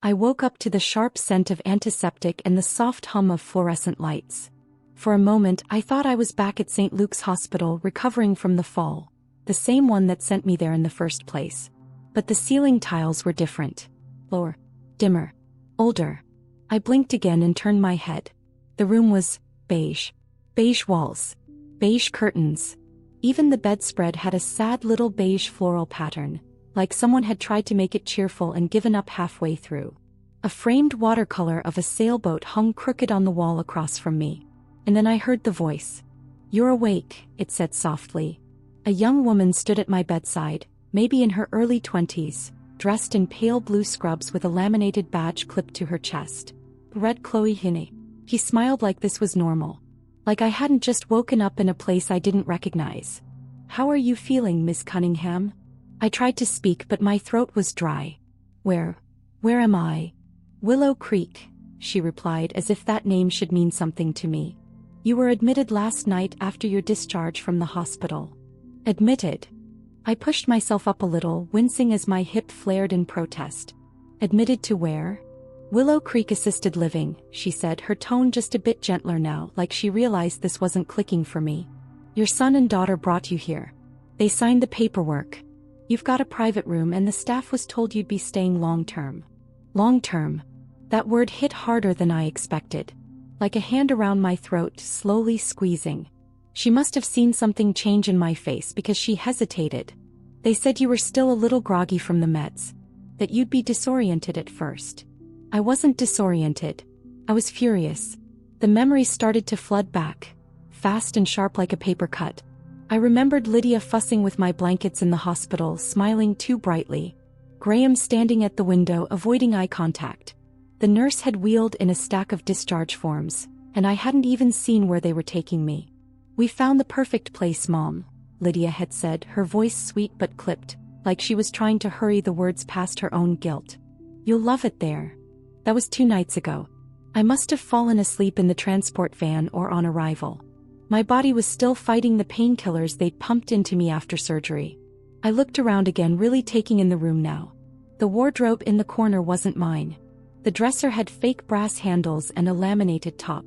I woke up to the sharp scent of antiseptic and the soft hum of fluorescent lights. For a moment I thought I was back at St. Luke's Hospital recovering from the fall, the same one that sent me there in the first place. But the ceiling tiles were different. Lower, dimmer, older. I blinked again and turned my head. The room was beige. Beige walls. Beige curtains. Even the bedspread had a sad little beige floral pattern, like someone had tried to make it cheerful and given up halfway through. A framed watercolor of a sailboat hung crooked on the wall across from me. And then I heard the voice. "You're awake," it said softly. A young woman stood at my bedside, maybe in her early 20s, dressed in pale blue scrubs with a laminated badge clipped to her chest. "Red Chloe Hinney." He smiled like this was normal. Like I hadn't just woken up in a place I didn't recognize. "How are you feeling, Miss Cunningham?" I tried to speak but my throat was dry. Where am I?" "Willow Creek," she replied as if that name should mean something to me. "You were admitted last night after your discharge from the hospital." Admitted? I pushed myself up a little, wincing as my hip flared in protest. "Admitted to where?" "Willow Creek Assisted Living," she said, her tone just a bit gentler now, like she realized this wasn't clicking for me. "Your son and daughter brought you here. They signed the paperwork. You've got a private room and the staff was told you'd be staying long-term." Long-term. That word hit harder than I expected. Like a hand around my throat, slowly squeezing. She must have seen something change in my face because she hesitated. "They said you were still a little groggy from the meds. That you'd be disoriented at first." I wasn't disoriented. I was furious. The memories started to flood back, fast and sharp like a paper cut. I remembered Lydia fussing with my blankets in the hospital, smiling too brightly. Graham standing at the window, avoiding eye contact. The nurse had wheeled in a stack of discharge forms, and I hadn't even seen where they were taking me. "We found the perfect place, Mom," Lydia had said, her voice sweet but clipped, like she was trying to hurry the words past her own guilt. "You'll love it there." That was 2 nights ago. I must have fallen asleep in the transport van or on arrival. My body was still fighting the painkillers they'd pumped into me after surgery. I looked around again, really taking in the room now. The wardrobe in the corner wasn't mine. The dresser had fake brass handles and a laminated top.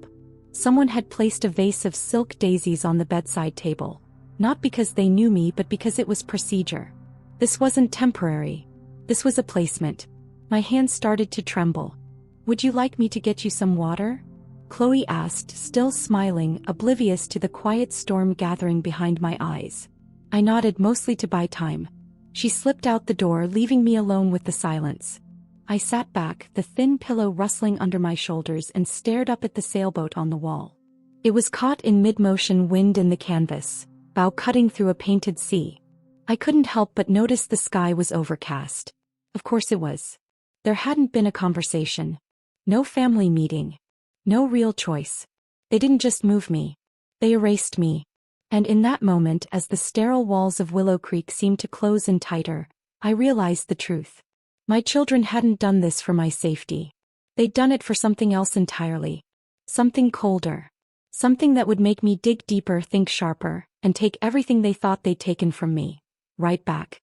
Someone had placed a vase of silk daisies on the bedside table. Not because they knew me but because it was procedure. This wasn't temporary. This was a placement. My hands started to tremble. "Would you like me to get you some water?" Chloe asked, still smiling, oblivious to the quiet storm gathering behind my eyes. I nodded, mostly to buy time. She slipped out the door, leaving me alone with the silence. I sat back, the thin pillow rustling under my shoulders, and stared up at the sailboat on the wall. It was caught in mid-motion, wind in the canvas, bow cutting through a painted sea. I couldn't help but notice the sky was overcast. Of course it was. There hadn't been a conversation. No family meeting. No real choice. They didn't just move me. They erased me. And in that moment, as the sterile walls of Willow Creek seemed to close in tighter, I realized the truth. My children hadn't done this for my safety. They'd done it for something else entirely. Something colder. Something that would make me dig deeper, think sharper, and take everything they thought they'd taken from me right back.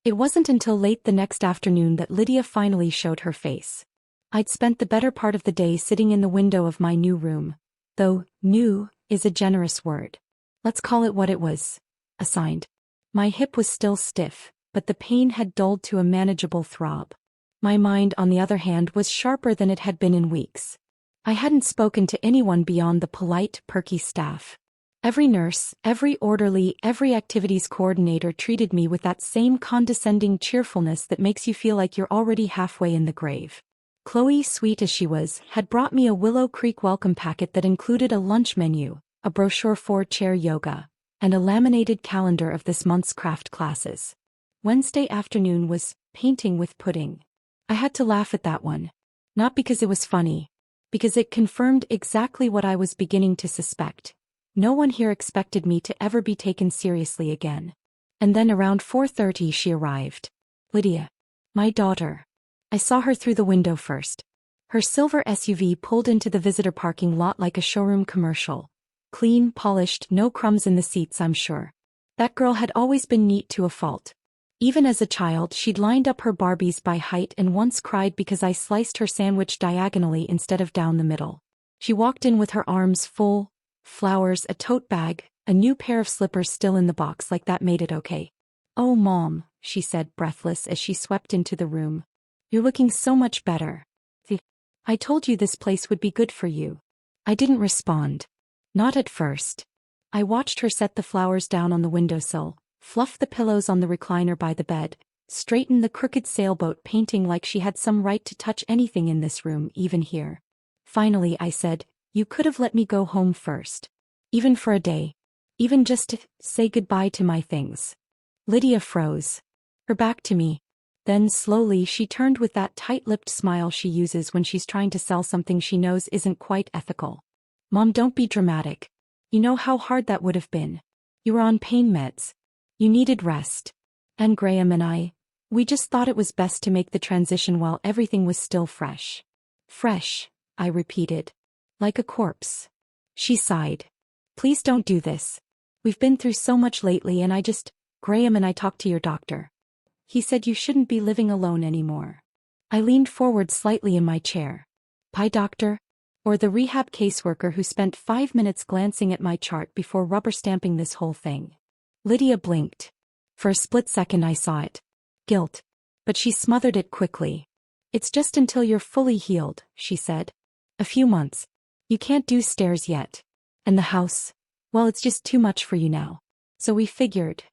It wasn't until late the next afternoon that Lydia finally showed her face. I'd spent the better part of the day sitting in the window of my new room, though new is a generous word. Let's call it what it was. Assigned. My hip was still stiff, but the pain had dulled to a manageable throb. My mind, on the other hand, was sharper than it had been in weeks. I hadn't spoken to anyone beyond the polite, perky staff. Every nurse, every orderly, every activities coordinator treated me with that same condescending cheerfulness that makes you feel like you're already halfway in the grave. Chloe, sweet as she was, had brought me a Willow Creek welcome packet that included a lunch menu, a brochure for chair yoga, and a laminated calendar of this month's craft classes. Wednesday afternoon was painting with pudding. I had to laugh at that one. Not because it was funny. Because it confirmed exactly what I was beginning to suspect. No one here expected me to ever be taken seriously again. And then around 4:30 she arrived. Lydia. My daughter. I saw her through the window first. Her silver SUV pulled into the visitor parking lot like a showroom commercial. Clean, polished, no crumbs in the seats, I'm sure. That girl had always been neat to a fault. Even as a child, she'd lined up her Barbies by height and once cried because I sliced her sandwich diagonally instead of down the middle. She walked in with her arms full, flowers, a tote bag, a new pair of slippers still in the box, like that made it okay. "Oh, Mom," she said, breathless as she swept into the room. "You're looking so much better. I told you this place would be good for you." I didn't respond. Not at first. I watched her set the flowers down on the windowsill, fluff the pillows on the recliner by the bed, straighten the crooked sailboat painting like she had some right to touch anything in this room, even here. Finally I said, "You could have let me go home first. Even for a day. Even just to say goodbye to my things." Lydia froze. Her back to me. Then slowly she turned with that tight-lipped smile she uses when she's trying to sell something she knows isn't quite ethical. "Mom, don't be dramatic. You know how hard that would have been. You were on pain meds. You needed rest. And Graham and we just thought it was best to make the transition while everything was still fresh." "Fresh," I repeated. "Like a corpse." She sighed. "Please don't do this. We've been through so much lately and Graham and I talked to your doctor. He said you shouldn't be living alone anymore." I leaned forward slightly in my chair. "Pie doctor? Or the rehab caseworker who spent 5 minutes glancing at my chart before rubber-stamping this whole thing?" Lydia blinked. For a split second I saw it. Guilt. But she smothered it quickly. "It's just until you're fully healed," she said. "A few months. You can't do stairs yet. And the house? Well, it's just too much for you now. So we figured."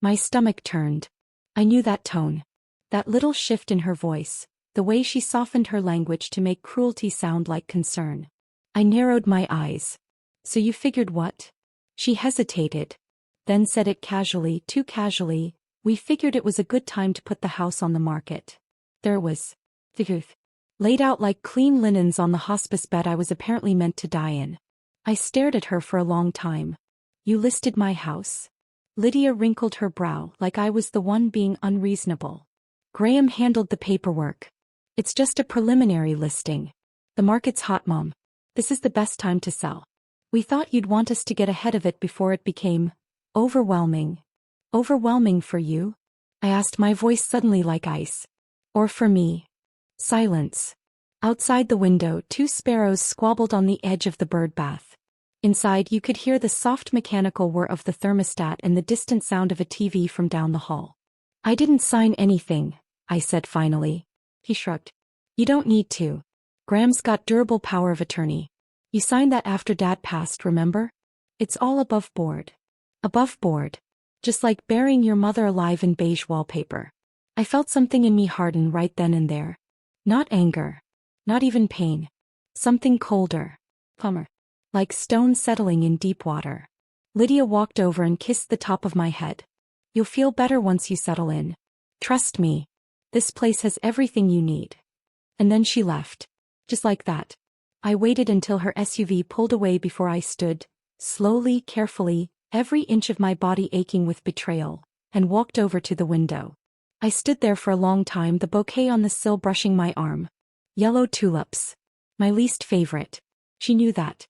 My stomach turned. I knew that tone. That little shift in her voice, the way she softened her language to make cruelty sound like concern. I narrowed my eyes. "So you figured what?" She hesitated. Then said it casually, too casually, "We figured it was a good time to put the house on the market. There was figures laid out like clean linens on the hospice bed I was apparently meant to die in." I stared at her for a long time. "You listed my house?" Lydia wrinkled her brow like I was the one being unreasonable. "Graham handled the paperwork. It's just a preliminary listing. The market's hot, Mom. This is the best time to sell. We thought you'd want us to get ahead of it before it became overwhelming." "Overwhelming for you?" I asked, my voice suddenly like ice. "Or for me?" Silence. Outside the window, 2 sparrows squabbled on the edge of the bird bath. Inside you could hear the soft mechanical whir of the thermostat and the distant sound of a TV from down the hall. "I didn't sign anything," I said finally. He shrugged. "You don't need to. Graham's got durable power of attorney. You signed that after Dad passed, remember? It's all above board." Above board. Just like burying your mother alive in beige wallpaper. I felt something in me harden right then and there. Not anger. Not even pain. Something colder. Plumber. Like stone settling in deep water. Lydia walked over and kissed the top of my head. "You'll feel better once you settle in. Trust me. This place has everything you need." And then she left. Just like that. I waited until her SUV pulled away before I stood, slowly, carefully, every inch of my body aching with betrayal, and walked over to the window. I stood there for a long time, the bouquet on the sill brushing my arm. Yellow tulips. My least favorite. She knew that.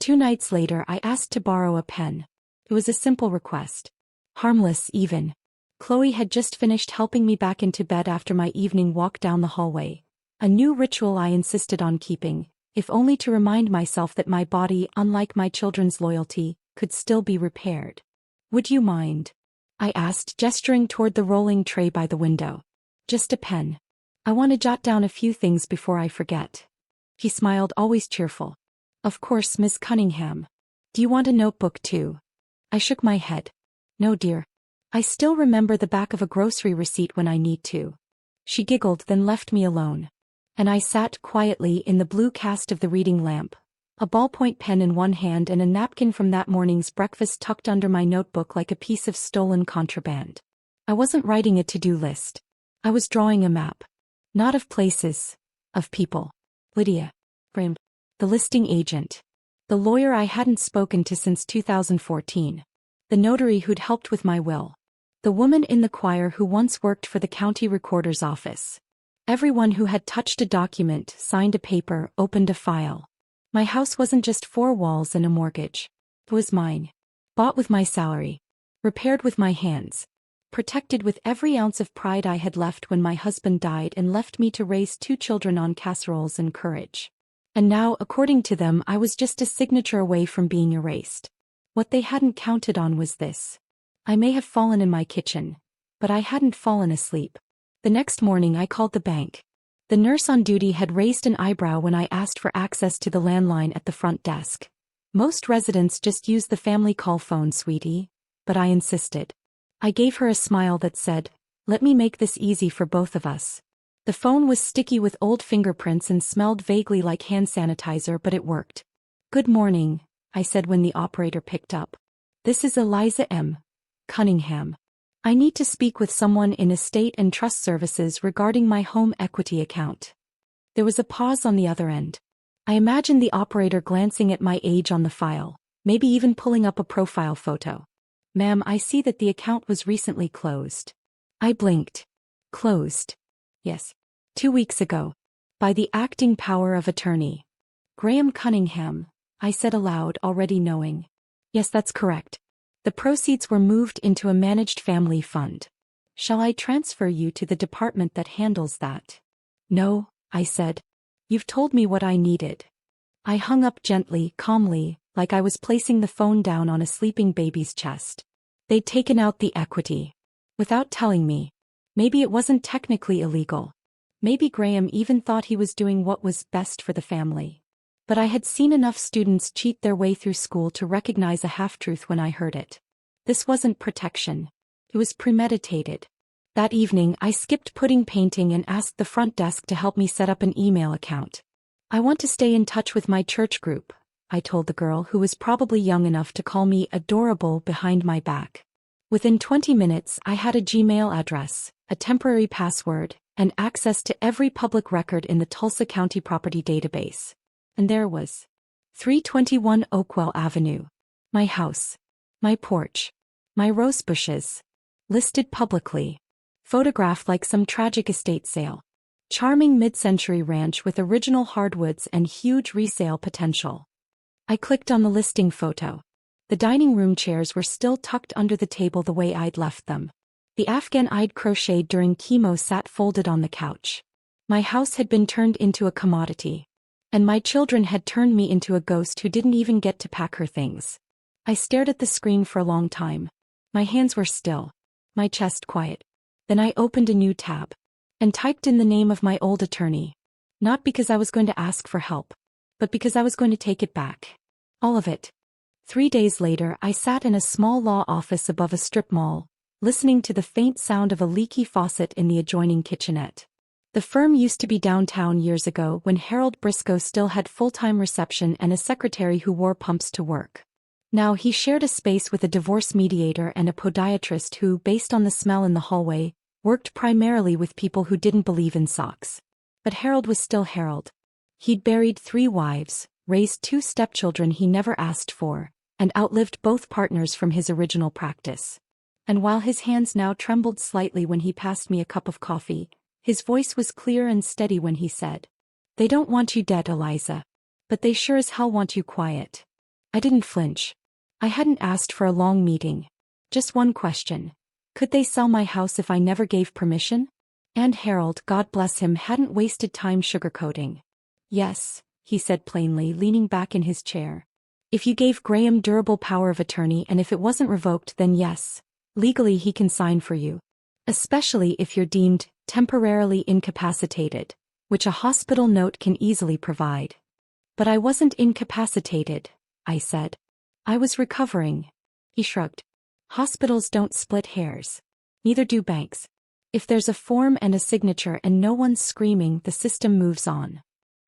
2 nights later I asked to borrow a pen. It was a simple request. Harmless, even. Chloe had just finished helping me back into bed after my evening walk down the hallway. A new ritual I insisted on keeping, if only to remind myself that my body, unlike my children's loyalty, could still be repaired. "Would you mind?" I asked, gesturing toward the rolling tray by the window. "Just a pen. I want to jot down a few things before I forget." He smiled, always cheerful. "Of course, Miss Cunningham. Do you want a notebook too?" I shook my head. "No, dear. I still remember the back of a grocery receipt when I need to." She giggled, then left me alone. And I sat quietly in the blue cast of the reading lamp, a ballpoint pen in one hand and a napkin from that morning's breakfast tucked under my notebook like a piece of stolen contraband. I wasn't writing a to-do list. I was drawing a map. Not of places, of people. Lydia. Framed. The listing agent. The lawyer I hadn't spoken to since 2014. The notary who'd helped with my will. The woman in the choir who once worked for the county recorder's office. Everyone who had touched a document, signed a paper, opened a file. My house wasn't just 4 walls and a mortgage. It was mine. Bought with my salary. Repaired with my hands. protected with every ounce of pride I had left when my husband died and left me to raise 2 children on casseroles and courage. And now, according to them, I was just a signature away from being erased. What they hadn't counted on was this. I may have fallen in my kitchen, but I hadn't fallen asleep. The next morning I called the bank. The nurse on duty had raised an eyebrow when I asked for access to the landline at the front desk. Most residents just use the family call phone, sweetie. But I insisted. I gave her a smile that said, "Let me make this easy for both of us." The phone was sticky with old fingerprints and smelled vaguely like hand sanitizer, but it worked. "Good morning," I said when the operator picked up. "This is Eliza M. Cunningham. I need to speak with someone in Estate and Trust Services regarding my home equity account." There was a pause on the other end. I imagined the operator glancing at my age on the file, maybe even pulling up a profile photo. "Ma'am, I see that the account was recently closed." I blinked. "Closed?" "Yes. 2 weeks ago. By the acting power of attorney. Graham Cunningham," I said aloud, already knowing. "Yes, that's correct. The proceeds were moved into a managed family fund. Shall I transfer you to the department that handles that?" "No," I said. "You've told me what I needed." I hung up gently, calmly, like I was placing the phone down on a sleeping baby's chest. They'd taken out the equity. Without telling me. Maybe it wasn't technically illegal. Maybe Graham even thought he was doing what was best for the family. But I had seen enough students cheat their way through school to recognize a half-truth when I heard it. This wasn't protection. It was premeditated. That evening, I skipped pudding painting and asked the front desk to help me set up an email account. "I want to stay in touch with my church group," I told the girl, who was probably young enough to call me adorable behind my back. Within 20 minutes, I had a Gmail address, a temporary password, and access to every public record in the Tulsa County Property Database. And there was 321 Oakwell Avenue. My house. My porch. My rose bushes. Listed publicly. Photographed like some tragic estate sale. Charming mid-century ranch with original hardwoods and huge resale potential. I clicked on the listing photo. The dining room chairs were still tucked under the table the way I'd left them. The Afghan I'd crocheted during chemo sat folded on the couch. My house had been turned into a commodity. And my children had turned me into a ghost who didn't even get to pack her things. I stared at the screen for a long time. My hands were still. My chest quiet. Then I opened a new tab. And typed in the name of my old attorney. Not because I was going to ask for help. But because I was going to take it back. All of it. 3 days later, I sat in a small law office above a strip mall, listening to the faint sound of a leaky faucet in the adjoining kitchenette. The firm used to be downtown years ago when Harold Briscoe still had full-time reception and a secretary who wore pumps to work. Now he shared a space with a divorce mediator and a podiatrist who, based on the smell in the hallway, worked primarily with people who didn't believe in socks. But Harold was still Harold. He'd buried 3 wives, raised 2 stepchildren he never asked for, and outlived both partners from his original practice. And while his hands now trembled slightly when he passed me a cup of coffee, his voice was clear and steady when he said, "They don't want you dead, Eliza. But they sure as hell want you quiet." I didn't flinch. I hadn't asked for a long meeting. Just one question. Could they sell my house if I never gave permission? And Harold, God bless him, hadn't wasted time sugarcoating. "Yes," he said plainly, leaning back in his chair. "If you gave Graham durable power of attorney and if it wasn't revoked, then yes, legally he can sign for you. Especially if you're deemed temporarily incapacitated, which a hospital note can easily provide." "But I wasn't incapacitated," I said. "I was recovering." He shrugged. "Hospitals don't split hairs. Neither do banks. If there's a form and a signature and no one's screaming, the system moves on."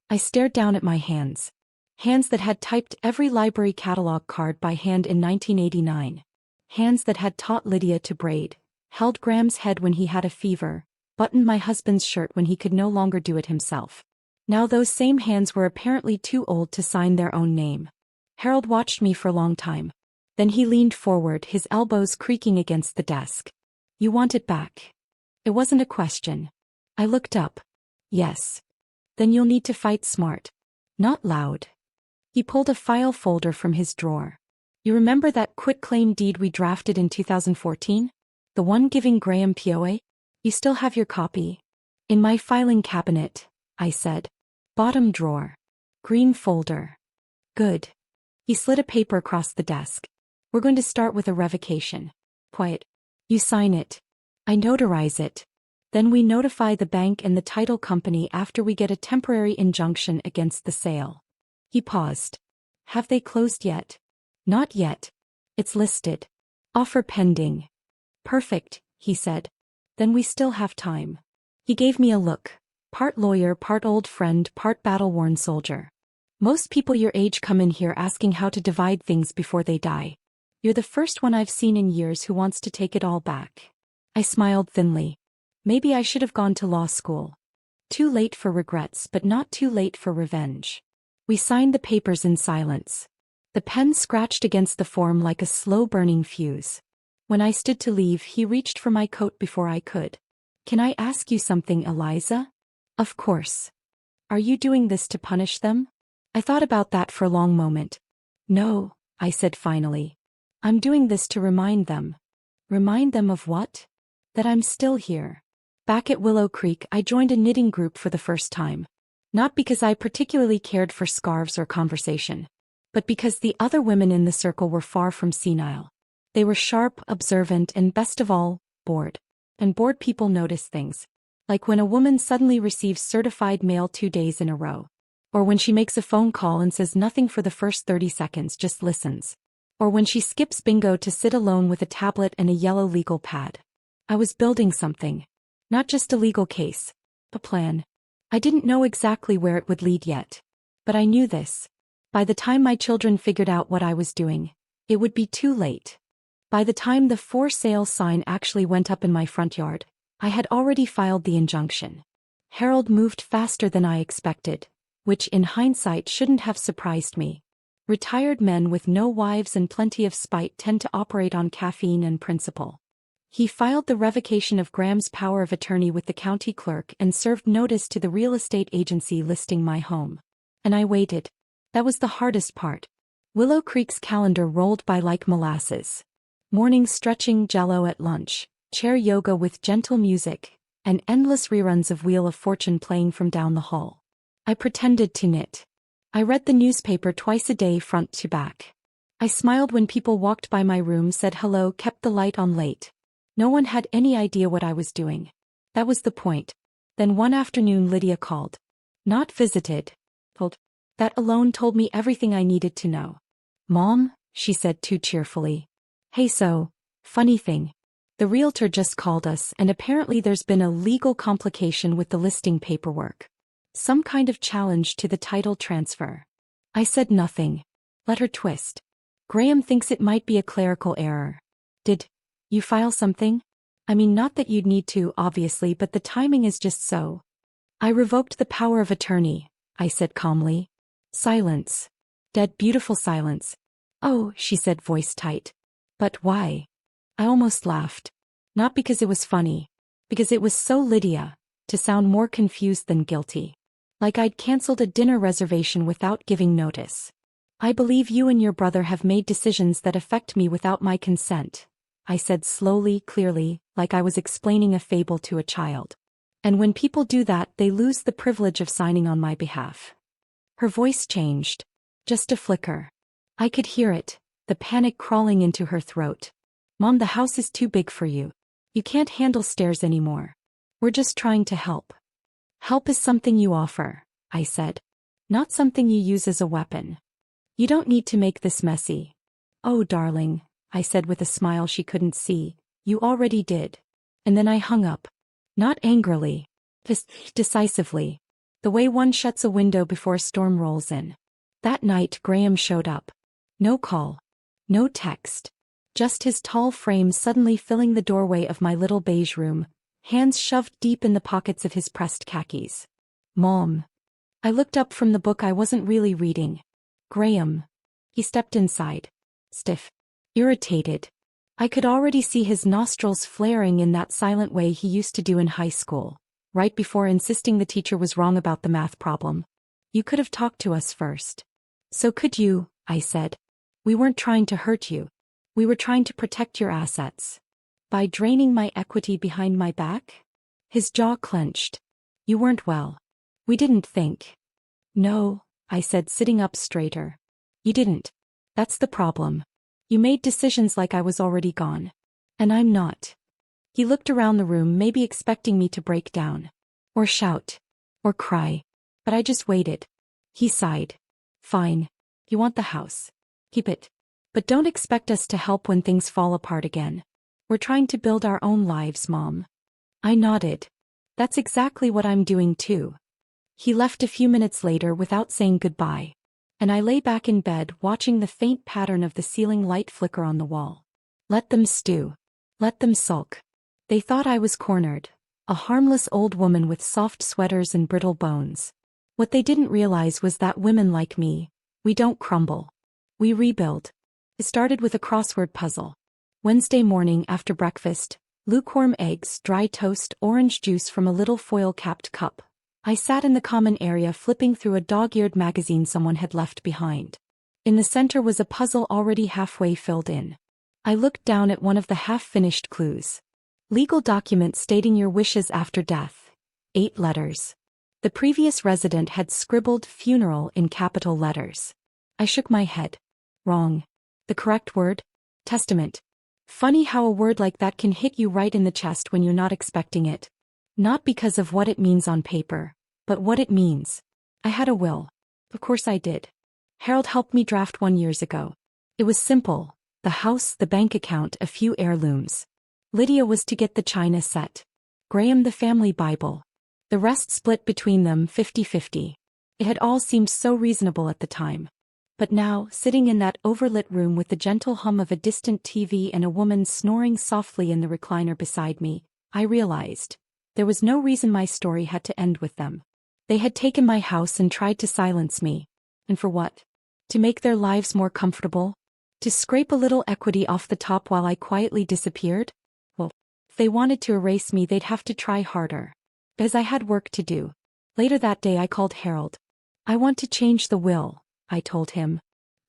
I stared down at my hands. Hands that had typed every library catalog card by hand in 1989. Hands that had taught Lydia to braid, held Graham's head when he had a fever, buttoned my husband's shirt when he could no longer do it himself. Now those same hands were apparently too old to sign their own name. Harold watched me for a long time. Then he leaned forward, his elbows creaking against the desk. "You want it back?" It wasn't a question. I looked up. "Yes." "Then you'll need to fight smart. Not loud." He pulled a file folder from his drawer. "You remember that quitclaim deed we drafted in 2014? The one giving Graham POA? You still have your copy? In my filing cabinet, I said. Bottom drawer. Green folder. Good. He slid a paper across the desk. We're going to start with a revocation. Quiet. You sign it. I notarize it. Then we notify the bank and the title company after we get a temporary injunction against the sale. He paused. Have they closed yet? Not yet. It's listed. Offer pending. Perfect, he said. Then we still have time. He gave me a look. Part lawyer, part old friend, part battle-worn soldier. Most people your age come in here asking how to divide things before they die. You're the first one I've seen in years who wants to take it all back. I smiled thinly. Maybe I should have gone to law school. Too late for regrets, but not too late for revenge. We signed the papers in silence. The pen scratched against the form like a slow-burning fuse. When I stood to leave, he reached for my coat before I could. Can I ask you something, Eliza? Of course. Are you doing this to punish them? I thought about that for a long moment. No, I said finally. I'm doing this to remind them. Remind them of what? That I'm still here. Back at Willow Creek, I joined a knitting group for the first time. Not because I particularly cared for scarves or conversation, but because the other women in the circle were far from senile. They were sharp, observant, and best of all, bored. And bored people notice things. Like when a woman suddenly receives certified mail 2 days in a row. Or when she makes a phone call and says nothing for the first 30 seconds, just listens. Or when she skips bingo to sit alone with a tablet and a yellow legal pad. I was building something. Not just a legal case. A plan. I didn't know exactly where it would lead yet. But I knew this. By the time my children figured out what I was doing, it would be too late. By the time the for sale sign actually went up in my front yard, I had already filed the injunction. Harold moved faster than I expected, which in hindsight shouldn't have surprised me. Retired men with no wives and plenty of spite tend to operate on caffeine and principle. He filed the revocation of Graham's power of attorney with the county clerk and served notice to the real estate agency listing my home. And I waited. That was the hardest part. Willow Creek's calendar rolled by like molasses. Morning stretching Jell-O at lunch, chair yoga with gentle music, and endless reruns of Wheel of Fortune playing from down the hall. I pretended to knit. I read the newspaper twice a day front to back. I smiled when people walked by my room, said hello, kept the light on late. No one had any idea what I was doing. That was the point. Then one afternoon Lydia called. Not visited. Told. That alone told me everything I needed to know. Mom, she said too cheerfully. Hey, so, funny thing. The realtor just called us and apparently there's been a legal complication with the listing paperwork. Some kind of challenge to the title transfer. I said nothing. Let her twist. Graham thinks it might be a clerical error. Did you file something? I mean, not that you'd need to, obviously, but the timing is just so. I revoked the power of attorney, I said calmly. Silence. Dead beautiful silence. Oh, she said, voice tight. But why? I almost laughed. Not because it was funny. Because it was so Lydia, to sound more confused than guilty. Like I'd cancelled a dinner reservation without giving notice. I believe you and your brother have made decisions that affect me without my consent, I said slowly, clearly, like I was explaining a fable to a child. And when people do that, they lose the privilege of signing on my behalf. Her voice changed. Just a flicker. I could hear it, the panic crawling into her throat. Mom, the house is too big for you. You can't handle stairs anymore. We're just trying to help. Help is something you offer, I said. Not something you use as a weapon. You don't need to make this messy. Oh, darling, I said with a smile she couldn't see. You already did. And then I hung up. Not angrily. Just decisively. The way one shuts a window before a storm rolls in. That night Graham showed up. No call. No text. Just his tall frame suddenly filling the doorway of my little beige room, hands shoved deep in the pockets of his pressed khakis. Mom. I looked up from the book I wasn't really reading. Graham. He stepped inside. Stiff. Irritated. I could already see his nostrils flaring in that silent way he used to do in high school, right before insisting the teacher was wrong about the math problem. You could have talked to us first. So could you, I said. We weren't trying to hurt you. We were trying to protect your assets. By draining my equity behind my back? His jaw clenched. You weren't well. We didn't think. No, I said, sitting up straighter. You didn't. That's the problem. You made decisions like I was already gone. And I'm not. He looked around the room, maybe expecting me to break down. Or shout. Or cry. But I just waited. He sighed. Fine. You want the house. Keep it. But don't expect us to help when things fall apart again. We're trying to build our own lives, Mom. I nodded. That's exactly what I'm doing too. He left a few minutes later without saying goodbye. And I lay back in bed watching the faint pattern of the ceiling light flicker on the wall. Let them stew. Let them sulk. They thought I was cornered. A harmless old woman with soft sweaters and brittle bones. What they didn't realize was that women like me, we don't crumble. We rebuild. It started with a crossword puzzle. Wednesday morning after breakfast, lukewarm eggs, dry toast, orange juice from a little foil-capped cup. I sat in the common area flipping through a dog-eared magazine someone had left behind. In the center was a puzzle already halfway filled in. I looked down at one of the half-finished clues. Legal document stating your wishes after death. 8 letters. The previous resident had scribbled funeral in capital letters. I shook my head. Wrong. The correct word? Testament. Funny how a word like that can hit you right in the chest when you're not expecting it. Not because of what it means on paper, but what it means. I had a will. Of course I did. Harold helped me draft one years ago. It was simple. The house, the bank account, a few heirlooms. Lydia was to get the china set. Graham the family Bible. The rest split between them 50-50. It had all seemed so reasonable at the time. But now, sitting in that overlit room with the gentle hum of a distant TV and a woman snoring softly in the recliner beside me, I realized. There was no reason my story had to end with them. They had taken my house and tried to silence me. And for what? To make their lives more comfortable? To scrape a little equity off the top while I quietly disappeared? Well, if they wanted to erase me, they'd have to try harder. Because I had work to do. Later that day I called Harold. I want to change the will, I told him.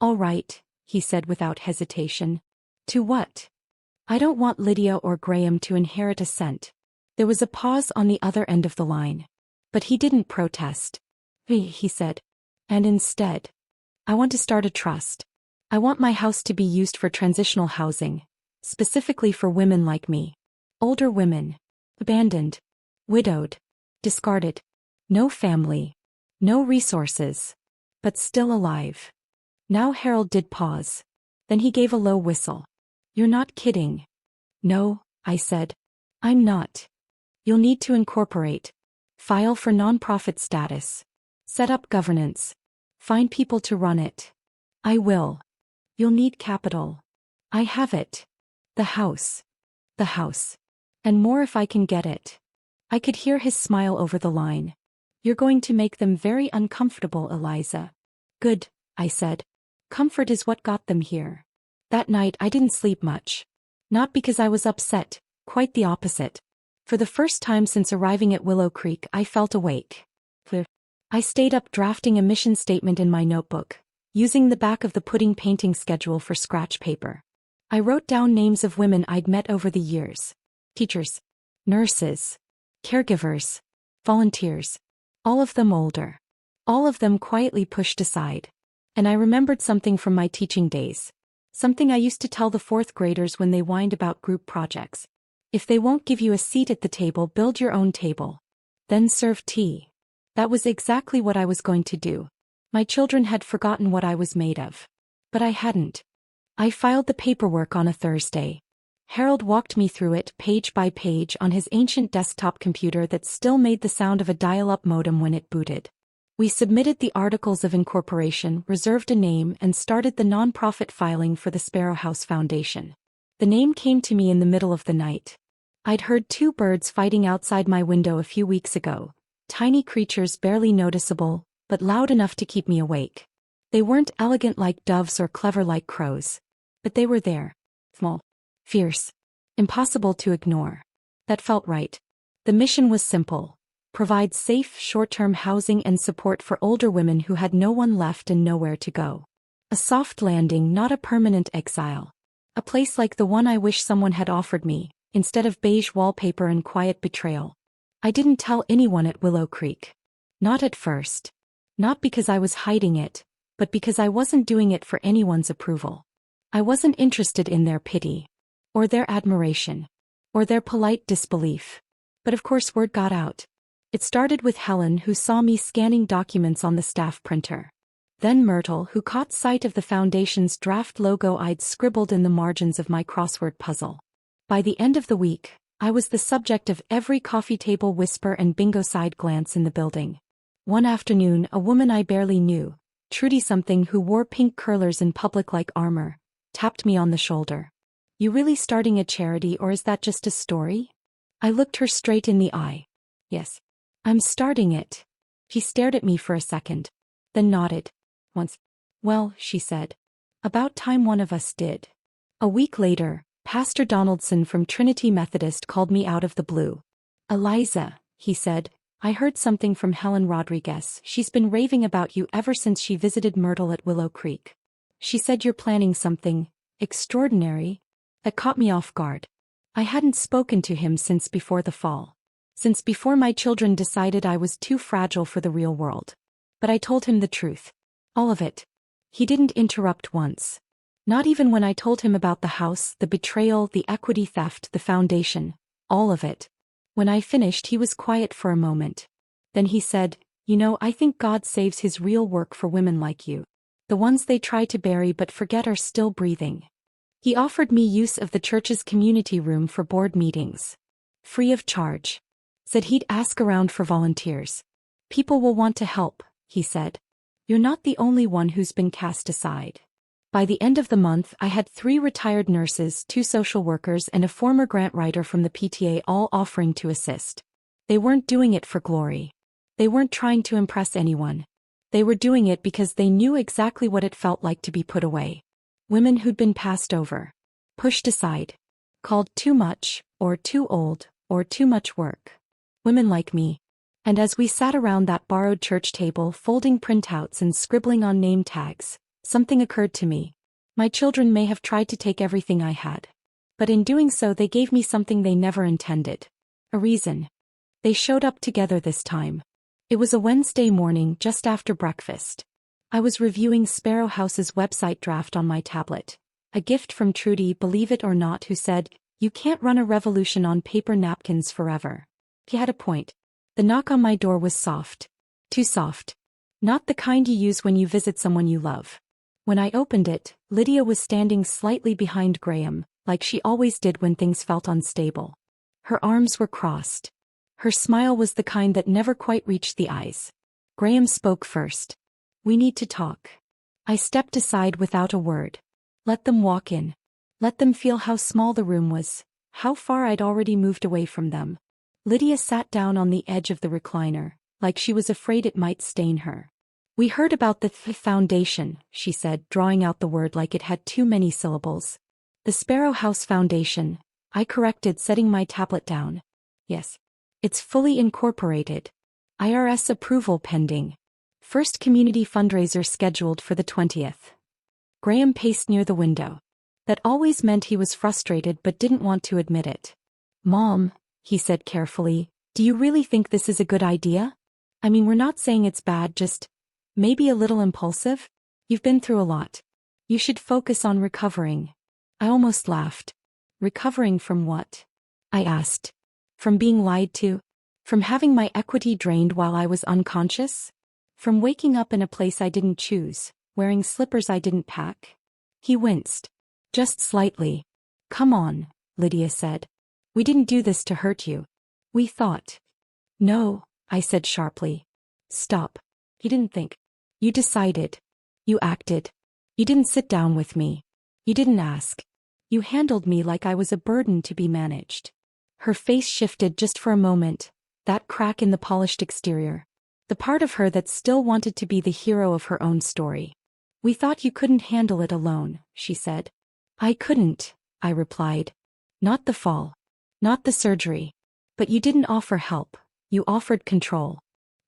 All right, he said without hesitation. To what? I don't want Lydia or Graham to inherit a cent. There was a pause on the other end of the line. But he didn't protest. He said. And instead, I want to start a trust. I want my house to be used for transitional housing, specifically for women like me. Older women. Abandoned. Widowed. Discarded. No family. No resources. But still alive. Now Harold did pause. Then he gave a low whistle. You're not kidding. No, I said. I'm not. You'll need to incorporate. File for nonprofit status. Set up governance. Find people to run it. I will. You'll need capital. I have it. The house. The house. And more if I can get it. I could hear his smile over the line. You're going to make them very uncomfortable, Eliza. Good, I said. Comfort is what got them here. That night I didn't sleep much. Not because I was upset, quite the opposite. For the first time since arriving at Willow Creek, I felt awake. I stayed up drafting a mission statement in my notebook, using the back of the pudding painting schedule for scratch paper. I wrote down names of women I'd met over the years. Teachers, nurses, caregivers, volunteers, all of them older. All of them quietly pushed aside. And I remembered something from my teaching days. Something I used to tell the 4th graders when they whined about group projects. If they won't give you a seat at the table, build your own table. Then serve tea. That was exactly what I was going to do. My children had forgotten what I was made of. But I hadn't. I filed the paperwork on a Thursday. Harold walked me through it page by page on his ancient desktop computer that still made the sound of a dial-up modem when it booted. We submitted the articles of incorporation, reserved a name, and started the nonprofit filing for the Sparrow House Foundation. The name came to me in the middle of the night. I'd heard 2 birds fighting outside my window a few weeks ago. Tiny creatures barely noticeable, but loud enough to keep me awake. They weren't elegant like doves or clever like crows. But they were there. Small. Fierce. Impossible to ignore. That felt right. The mission was simple. Provide safe, short-term housing and support for older women who had no one left and nowhere to go. A soft landing, not a permanent exile. A place like the one I wish someone had offered me, instead of beige wallpaper and quiet betrayal. I didn't tell anyone at Willow Creek. Not at first. Not because I was hiding it, but because I wasn't doing it for anyone's approval. I wasn't interested in their pity, or their admiration, or their polite disbelief. But of course word got out. It started with Helen, who saw me scanning documents on the staff printer. Then Myrtle, who caught sight of the foundation's draft logo I'd scribbled in the margins of my crossword puzzle. By the end of the week, I was the subject of every coffee table whisper and bingo side glance in the building. One afternoon, a woman I barely knew, Trudy something, who wore pink curlers in public like armor, tapped me on the shoulder. "You really starting a charity, or is that just a story?" I looked her straight in the eye. "Yes. I'm starting it." She stared at me for a second, then nodded. "Once." "Well," she said. "About time one of us did." A week later, Pastor Donaldson from Trinity Methodist called me out of the blue. "Eliza," he said, "I heard something from Helen Rodriguez. She's been raving about you ever since she visited Myrtle at Willow Creek. She said you're planning something extraordinary." That caught me off guard. I hadn't spoken to him since before the fall. Since before my children decided I was too fragile for the real world. But I told him the truth. All of it. He didn't interrupt once. Not even when I told him about the house, the betrayal, the equity theft, the foundation. All of it. When I finished, he was quiet for a moment. Then he said, "You know, I think God saves his real work for women like you. The ones they try to bury but forget are still breathing." He offered me use of the church's community room for board meetings. Free of charge. Said he'd ask around for volunteers. "People will want to help," he said. "You're not the only one who's been cast aside." By the end of the month, I had 3 retired nurses, 2 social workers, and a former grant writer from the PTA all offering to assist. They weren't doing it for glory. They weren't trying to impress anyone. They were doing it because they knew exactly what it felt like to be put away. Women who'd been passed over, pushed aside, called too much, or too old, or too much work. Women like me. And as we sat around that borrowed church table folding printouts and scribbling on name tags, something occurred to me. My children may have tried to take everything I had. But in doing so they gave me something they never intended. A reason. They showed up together this time. It was a Wednesday morning just after breakfast. I was reviewing Sparrow House's website draft on my tablet. A gift from Trudy, believe it or not, who said, "You can't run a revolution on paper napkins forever." He had a point. The knock on my door was soft. Too soft. Not the kind you use when you visit someone you love. When I opened it, Lydia was standing slightly behind Graham, like she always did when things felt unstable. Her arms were crossed. Her smile was the kind that never quite reached the eyes. Graham spoke first. "We need to talk." I stepped aside without a word. Let them walk in. Let them feel how small the room was, how far I'd already moved away from them. Lydia sat down on the edge of the recliner, like she was afraid it might stain her. "We heard about the foundation," she said, drawing out the word like it had too many syllables. "The Sparrow House Foundation," I corrected, setting my tablet down. "Yes. It's fully incorporated. IRS approval pending. First community fundraiser scheduled for the 20th. Graham paced near the window. That always meant he was frustrated but didn't want to admit it. "Mom," he said carefully, "do you really think this is a good idea? I mean, we're not saying it's bad, just maybe a little impulsive? You've been through a lot. You should focus on recovering." I almost laughed. "Recovering from what?" I asked. "From being lied to? From having my equity drained while I was unconscious? From waking up in a place I didn't choose, wearing slippers I didn't pack?" He winced. Just slightly. "Come on," Lydia said. "We didn't do this to hurt you. We thought." "No," I said sharply. "Stop." He didn't think. "You decided. You acted. You didn't sit down with me. You didn't ask. You handled me like I was a burden to be managed." Her face shifted just for a moment, that crack in the polished exterior. The part of her that still wanted to be the hero of her own story. "We thought you couldn't handle it alone," she said. "I couldn't," I replied. "Not the fall. Not the surgery. But you didn't offer help. You offered control.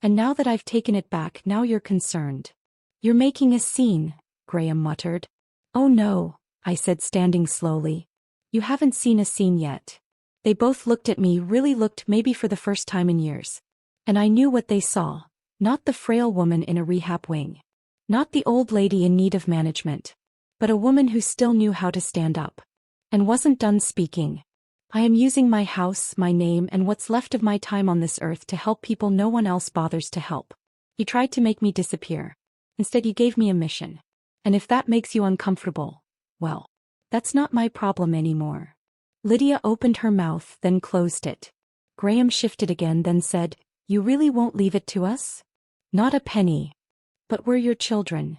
And now that I've taken it back, now you're concerned." "You're making a scene," Graham muttered. "Oh no," I said, standing slowly. "You haven't seen a scene yet. They both looked at me, really looked, maybe for the first time in years. And I knew what they saw. Not the frail woman in a rehab wing. Not the old lady in need of management. But a woman who still knew how to stand up. And wasn't done speaking. I am using my house, my name, and what's left of my time on this earth to help people no one else bothers to help. You tried to make me disappear. Instead you gave me a mission. And if that makes you uncomfortable, well, that's not my problem anymore. Lydia opened her mouth, then closed it. Graham shifted again, then said, "You really won't leave it to us?" "Not a penny. But we're your children."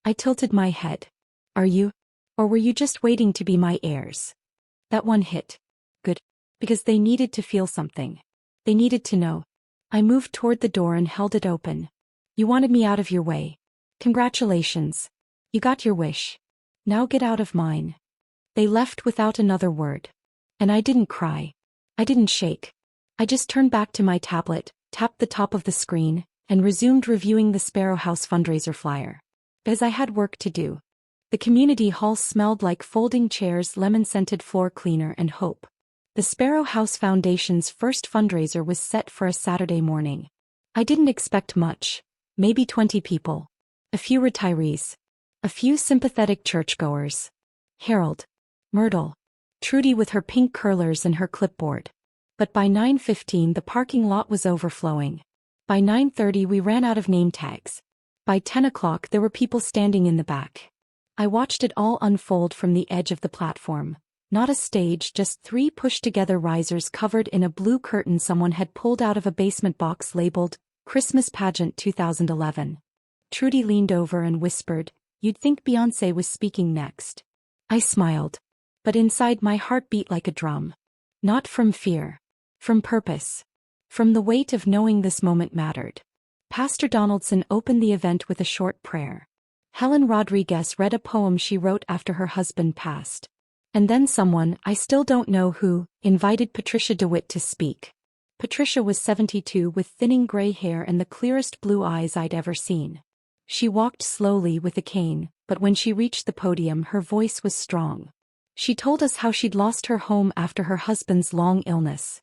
I tilted my head. "Are you? Or were you just waiting to be my heirs?" That one hit. Good. Because they needed to feel something. They needed to know. I moved toward the door and held it open. "You wanted me out of your way. Congratulations. You got your wish. Now get out of mine." They left without another word. And I didn't cry. I didn't shake. I just turned back to my tablet, tapped the top of the screen, and resumed reviewing the Sparrow House fundraiser flyer. As I had work to do. The community hall smelled like folding chairs, lemon-scented floor cleaner, and hope. The Sparrow House Foundation's first fundraiser was set for a Saturday morning. I didn't expect much. Maybe 20 people. A few retirees. A few sympathetic churchgoers. Harold. Myrtle. Trudy with her pink curlers and her clipboard. But by 9:15 the parking lot was overflowing. By 9:30 we ran out of name tags. By 10 o'clock there were people standing in the back. I watched it all unfold from the edge of the platform. Not a stage, just 3 pushed-together risers covered in a blue curtain someone had pulled out of a basement box labeled, "Christmas Pageant 2011. Trudy leaned over and whispered, "You'd think Beyoncé was speaking next." I smiled. But inside my heart beat like a drum. Not from fear. From purpose. From the weight of knowing this moment mattered. Pastor Donaldson opened the event with a short prayer. Helen Rodriguez read a poem she wrote after her husband passed. And then someone, I still don't know who, invited Patricia DeWitt to speak. Patricia was 72 with thinning gray hair and the clearest blue eyes I'd ever seen. She walked slowly with a cane, but when she reached the podium her voice was strong. She told us how she'd lost her home after her husband's long illness.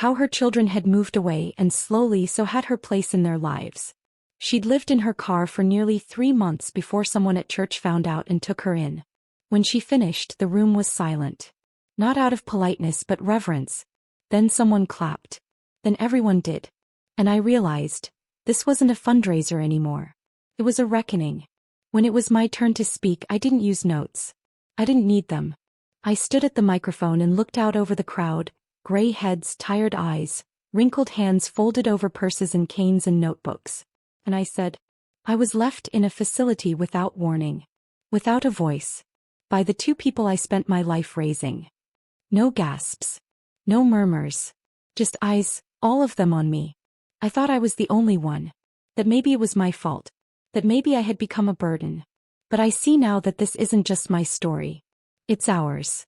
How her children had moved away and slowly so had her place in their lives. She'd lived in her car for nearly 3 months before someone at church found out and took her in. When she finished, the room was silent. Not out of politeness but reverence. Then someone clapped. Then everyone did. And I realized, this wasn't a fundraiser anymore. It was a reckoning. When it was my turn to speak, I didn't use notes. I didn't need them. I stood at the microphone and looked out over the crowd, gray heads, tired eyes, wrinkled hands folded over purses and canes and notebooks. And I said, I was left in a facility without warning. Without a voice. By the 2 people I spent my life raising. No gasps. No murmurs. Just eyes, all of them on me. I thought I was the only one. That maybe it was my fault. That maybe I had become a burden. But I see now that this isn't just my story. It's ours.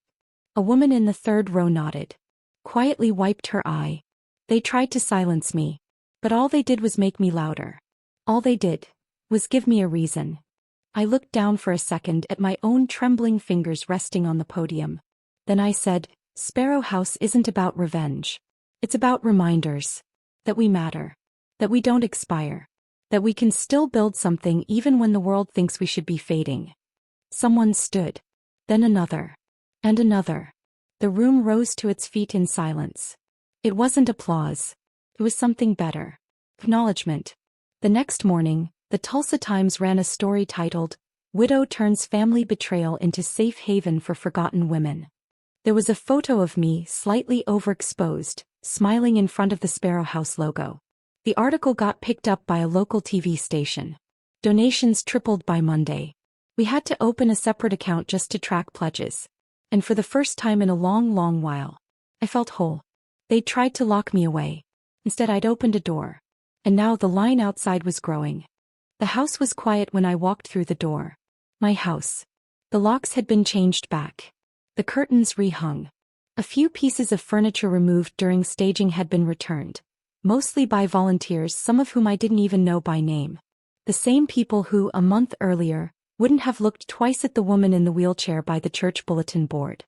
A woman in the 3rd row nodded. Quietly wiped her eye. They tried to silence me. But all they did was make me louder. All they did was give me a reason. I looked down for a second at my own trembling fingers resting on the podium. Then I said, Sparrow House isn't about revenge. It's about reminders. That we matter. That we don't expire. That we can still build something even when the world thinks we should be fading. Someone stood. Then another. And another. The room rose to its feet in silence. It wasn't applause. It was something better. Acknowledgement. The next morning, the Tulsa Times ran a story titled, Widow Turns Family Betrayal into Safe Haven for Forgotten Women. There was a photo of me, slightly overexposed, smiling in front of the Sparrow House logo. The article got picked up by a local TV station. Donations tripled by Monday. We had to open a separate account just to track pledges. And for the first time in a long, long while, I felt whole. They'd tried to lock me away. Instead I'd opened a door. And now the line outside was growing. The house was quiet when I walked through the door. My house. The locks had been changed back. The curtains rehung. A few pieces of furniture removed during staging had been returned. Mostly by volunteers, some of whom I didn't even know by name. The same people who, a month earlier, wouldn't have looked twice at the woman in the wheelchair by the church bulletin board.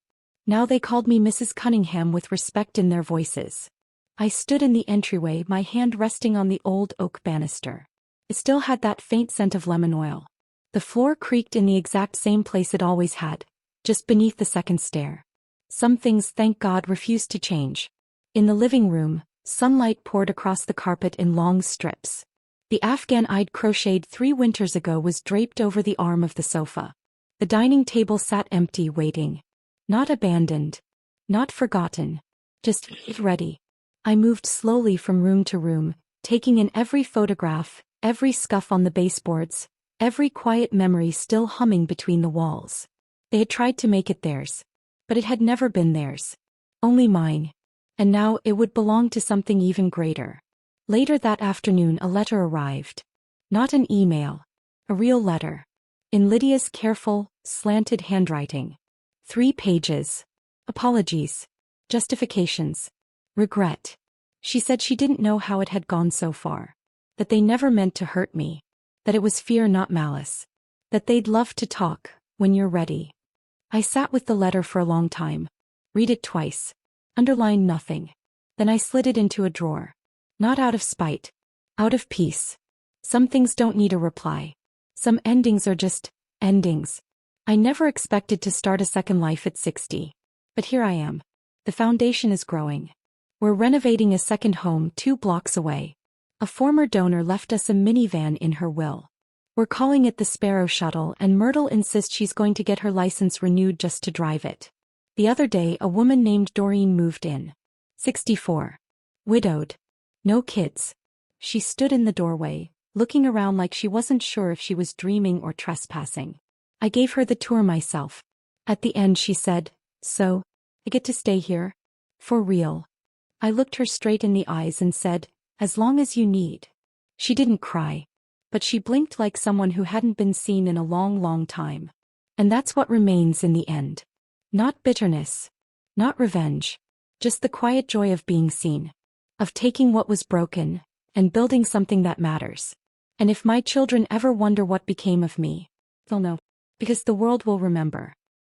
Now they called me Mrs. Cunningham with respect in their voices. I stood in the entryway, my hand resting on the old oak banister. It still had that faint scent of lemon oil. The floor creaked in the exact same place it always had, just beneath the second stair. Some things, thank God, refused to change. In the living room, sunlight poured across the carpet in long strips. The afghan I'd crocheted 3 winters ago was draped over the arm of the sofa. The dining table sat empty, waiting. Not abandoned. Not forgotten. Just ready. I moved slowly from room to room, taking in every photograph, every scuff on the baseboards, every quiet memory still humming between the walls. They had tried to make it theirs. But it had never been theirs. Only mine. And now it would belong to something even greater. Later that afternoon a letter arrived. Not an email. A real letter. In Lydia's careful, slanted handwriting. 3 pages. Apologies. Justifications. Regret. She said she didn't know how it had gone so far. That they never meant to hurt me. That it was fear, not malice. That they'd love to talk, when you're ready. I sat with the letter for a long time. Read it twice. Underlined nothing. Then I slid it into a drawer. Not out of spite. Out of peace. Some things don't need a reply. Some endings are just endings. I never expected to start a second life at 60. But here I am. The foundation is growing. We're renovating a second home 2 blocks away. A former donor left us a minivan in her will. We're calling it the Sparrow Shuttle, and Myrtle insists she's going to get her license renewed just to drive it. The other day a woman named Doreen moved in. 64. Widowed. No kids. She stood in the doorway, looking around like she wasn't sure if she was dreaming or trespassing. I gave her the tour myself. At the end she said, "So, I get to stay here? For real?" I looked her straight in the eyes and said, "As long as you need." She didn't cry. But she blinked like someone who hadn't been seen in a long, long time. And that's what remains in the end. Not bitterness. Not revenge. Just the quiet joy of being seen. Of taking what was broken, and building something that matters. And if my children ever wonder what became of me, they'll know. Because the world will remember.